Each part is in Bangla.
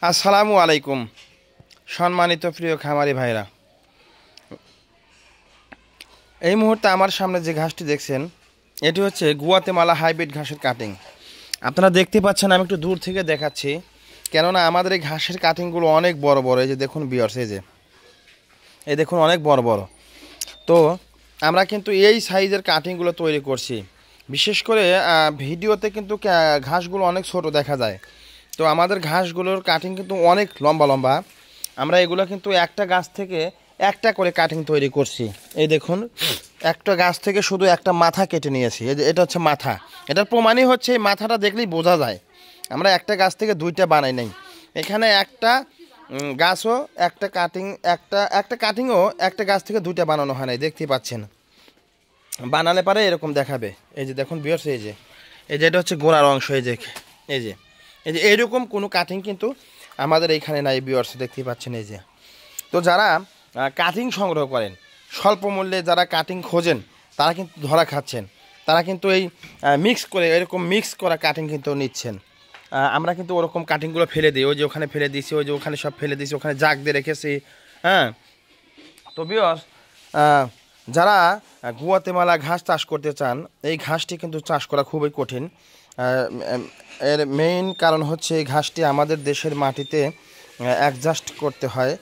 আসসালামু আলাইকুম সম্মানিত প্রিয় খামারি ভাইরা, এই মুহূর্তে আমার সামনে যে ঘাসটি দেখছেন এটি হচ্ছে গুয়াতেমালা হাইব্রিড ঘাসের কাটিং। আপনারা দেখতে পাচ্ছেন, আমি একটু দূর থেকে দেখাচ্ছি, কেননা আমাদের এই ঘাসের কাটিংগুলো অনেক বড় বড়। এই যে দেখুন বিয়ার্স, এই দেখুন অনেক বড় বড়। তো আমরা কিন্তু এই সাইজের কাটিংগুলো তৈরি করছি। বিশেষ করে ভিডিওতে কিন্তু ঘাসগুলো অনেক ছোট দেখা যায়, তো আমাদের ঘাসগুলোর কাটিং কিন্তু অনেক লম্বা লম্বা। আমরা এগুলো কিন্তু একটা গাছ থেকে একটা করে কাটিং তৈরি করছি। এই দেখুন, একটা গাছ থেকে শুধু একটা মাথা কেটে নিয়েছি। এই যে এটা হচ্ছে মাথা, এটার প্রমাণই হচ্ছে এই মাথাটা দেখলেই বোঝা যায় আমরা একটা গাছ থেকে দুইটা বানাই নাই। এখানে একটা গাছও একটা কাটিং, একটা কাটিংও একটা গাছ থেকে দুইটা বানানো হয় নাই, দেখতেই পাচ্ছেন। বানালে পারে এরকম দেখাবে। এই যে দেখুন বিয়ার্স, এই যে এটা হচ্ছে গোড়ার অংশ। এই যে এই যে এই যে এইরকম কোনো কাটিং কিন্তু আমাদের এইখানে নাই বিয়ার্স, দেখতেই পাচ্ছেন। এই যে তো যারা কাটিং সংগ্রহ করেন স্বল্প মূল্যে, যারা কাটিং খোঁজেন তারা কিন্তু ধরা খাচ্ছেন। তারা কিন্তু এই মিক্স করে, এরকম মিক্স করা কাটিং কিন্তু নিচ্ছেন। আমরা কিন্তু ওরকম কাটিংগুলো ফেলে দিই, ওই যে ওখানে ফেলে দিয়েছি, ওই যে ওখানে সব ফেলে দিয়েছি, ওখানে জাগ দিয়ে রেখেছি। হ্যাঁ, তো বিয়ার্স, যারা গুয়াতেমালা ঘাস চাষ করতে চান, এই ঘাসটি কিন্তু চাষ করা খুবই কঠিন। এর মেইন কারণ হচ্ছে এই ঘাসটি আমাদের দেশের মাটিতে অ্যাডজাস্ট করতে হয়।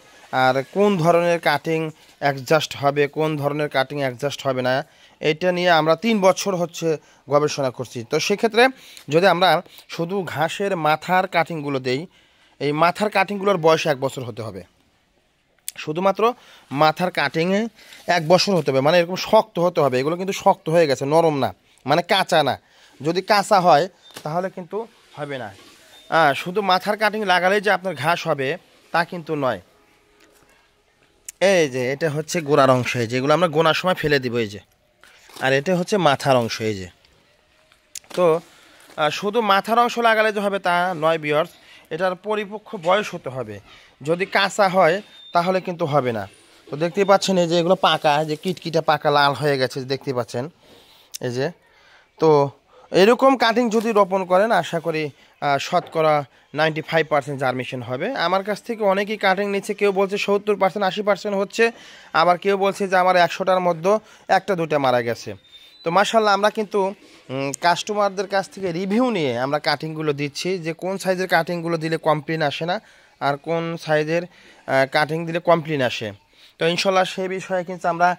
আর কোন ধরনের কাটিং অ্যাডজাস্ট হবে, কোন ধরনের কাটিং অ্যাডজাস্ট হবে না, এটা নিয়ে আমরা 3 বছর হচ্ছে গবেষণা করছি। তো সেক্ষেত্রে যদি আমরা শুধু ঘাসের মাথার কাটিংগুলো দেই, এই মাথার কাটিংগুলোর বয়স 1 বছর হতে হবে। শুধুমাত্র মাথার কাটিংয়ে 1 বছর হতে হবে, মানে এরকম শক্ত হতে হবে। এগুলো কিন্তু শক্ত হয়ে গেছে, নরম না, মানে কাঁচা না। যদি কাঁচা হয় তাহলে কিন্তু হবে না। শুধু মাথার কাটিং লাগালেই যে আপনার ঘাস হবে তা কিন্তু নয়। এই যে এটা হচ্ছে গোড়ার অংশ, যেগুলো আমরা গোনার সময় ফেলে দিব, এই যে। আর এটা হচ্ছে মাথার অংশ, এই যে। তো শুধু মাথার অংশ লাগালে যে হবে তা নয় বিয়ার্স, এটার পরিপক্ক বয়স হতে হবে। যদি কাঁচা হয় তাহলে কিন্তু হবে না। তো দেখতেই পাচ্ছেন এই যে এগুলো পাকা, যে কিটকিটা পাকা লাল হয়ে গেছে, দেখতেই পাচ্ছেন। এই যে, তো এরকম কাটিং যদি রোপণ করেন, আশা করি শতকরা 95% জার্মিশন হবে। আমার কাছ থেকে অনেকেই কাটিং নিচ্ছে, কেউ বলছে 70%, 80% হচ্ছে, আবার কেউ বলছে যে আমার 100টার মধ্যে 1-2টা মারা গেছে। তো মাশাআল্লাহ, আমরা কিন্তু কাস্টমারদের কাছ থেকে রিভিউ নিয়ে আমরা কাটিংগুলো দিচ্ছি, যে কোন সাইজের কাটিংগুলো দিলে কমপ্লেন আসে না আর কোন সাইজের কাটিং দিলে কমপ্লেন আসে। তো ইনশাল্লাহ সেই বিষয়ে কিন্তু আমরা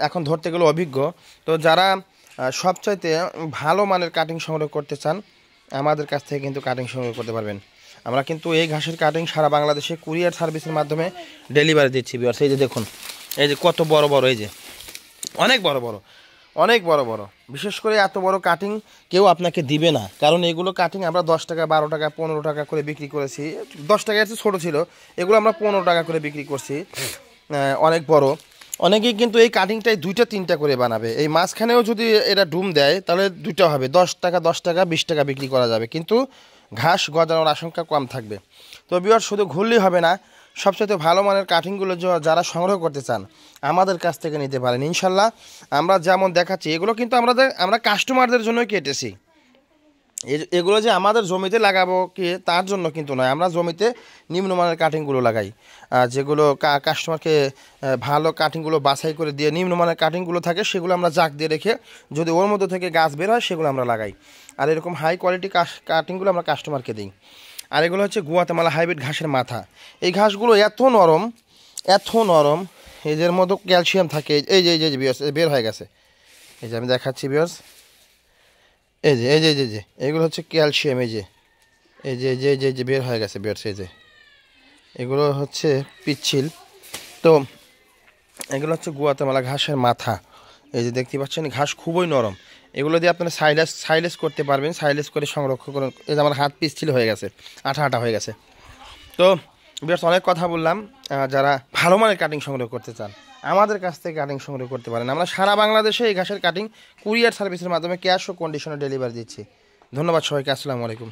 এখন ধরতে গেলে অভিজ্ঞ। তো যারা সবচাইতে ভালো মানের কাটিং সংগ্রহ করতে চান, আমাদের কাছ থেকে কিন্তু কাটিং সংগ্রহ করতে পারবেন। আমরা কিন্তু এই ঘাসের কাটিং সারা বাংলাদেশে কুরিয়ার সার্ভিসের মাধ্যমে ডেলিভারি দিচ্ছি বিয়ার্স। এই যে দেখুন, এই যে কত বড় বড়, এই যে অনেক বড় বড়, অনেক বড় বড়। বিশেষ করে এত বড় কাটিং কেউ আপনাকে দিবে না, কারণ এগুলো কাটিং আমরা 10 টাকা, 12 টাকা, 15 টাকা করে বিক্রি করেছি। 10 টাকা একটু ছোটো ছিল, এগুলো আমরা 15 টাকা করে বিক্রি করছি। অনেক বড়। অনেকেই কিন্তু এই কাটিংটাই 2টা-3টা করে বানাবে। এই মাঝখানেও যদি এরা ডুম দেয় তাহলে 2টা হবে, 10 টাকা, 10 টাকা, 20 টাকা বিক্রি করা যাবে, কিন্তু ঘাস গজানোর আশঙ্কা কম থাকবে। তো বিয়ার, শুধু ঘুরলেই হবে না, সবচেয়ে ভালো মানের কাটিংগুলো যারা সংগ্রহ করতে চান আমাদের কাছ থেকে নিতে পারেন। ইনশাল্লাহ আমরা যেমন দেখাচ্ছি, এগুলো কিন্তু আমরা কাস্টমারদের জন্যই কেটেছি। এগুলো যে আমাদের জমিতে লাগাবো কি তার জন্য কিন্তু নয়, আমরা জমিতে নিম্নমানের কাটিংগুলো লাগাই। যেগুলো কাস্টমারকে ভালো কাটিংগুলো বাছাই করে দিয়ে নিম্নমানের কাটিংগুলো থাকে, সেগুলো আমরা জাগ দিয়ে রেখে যদি ওর মধ্যে থেকে গাছ বের হয় সেগুলো আমরা লাগাই। আর এরকম হাই কোয়ালিটি কাটিংগুলো আমরা কাস্টমারকে দিই। আর এগুলো হচ্ছে গুয়াতেমালা হাইব্রিড ঘাসের মাথা। এই ঘাসগুলো এত নরম, এত নরম, এদের মধ্যে ক্যালসিয়াম থাকে। এই যে বিয়ার্স বের হয়ে গেছে, এই যে আমি দেখাচ্ছি বিয়ার্স, এই যে এই যে যে যে এগুলো হচ্ছে ক্যালসিয়াম। এই যে এই যে যে যে যে বের হয়ে গেছে বিয়ার্স, এই যে এগুলো হচ্ছে পিচ্ছিল। তো এগুলো হচ্ছে গুয়াতেমালা ঘাসের মাথা। এই যে দেখতে পাচ্ছেন, ঘাস খুবই নরম। এগুলো দিয়ে আপনারা সাইলেস করতে পারবেন, সাইলেস করে সংরক্ষণ করুন। এই যে আমার হাত পিচ্ছিল হয়ে গেছে, আঠা আঠা হয়ে গেছে। তো বিয়ার্স, অনেক কথা বললাম। যারা ভালো মানের কাটিং সংগ্রহ করতে চান আমাদের কাছ থেকে কাটিং সংগ্রহ করতে পারেন। আমরা সারা বাংলাদেশে এই ঘাসের কাটিং কুরিয়ার সার্ভিসের মাধ্যমে ক্যাশ ও কন্ডিশনে ডেলিভারি দিচ্ছি। ধন্যবাদ সবাইকে, আসসালামু আলাইকুম।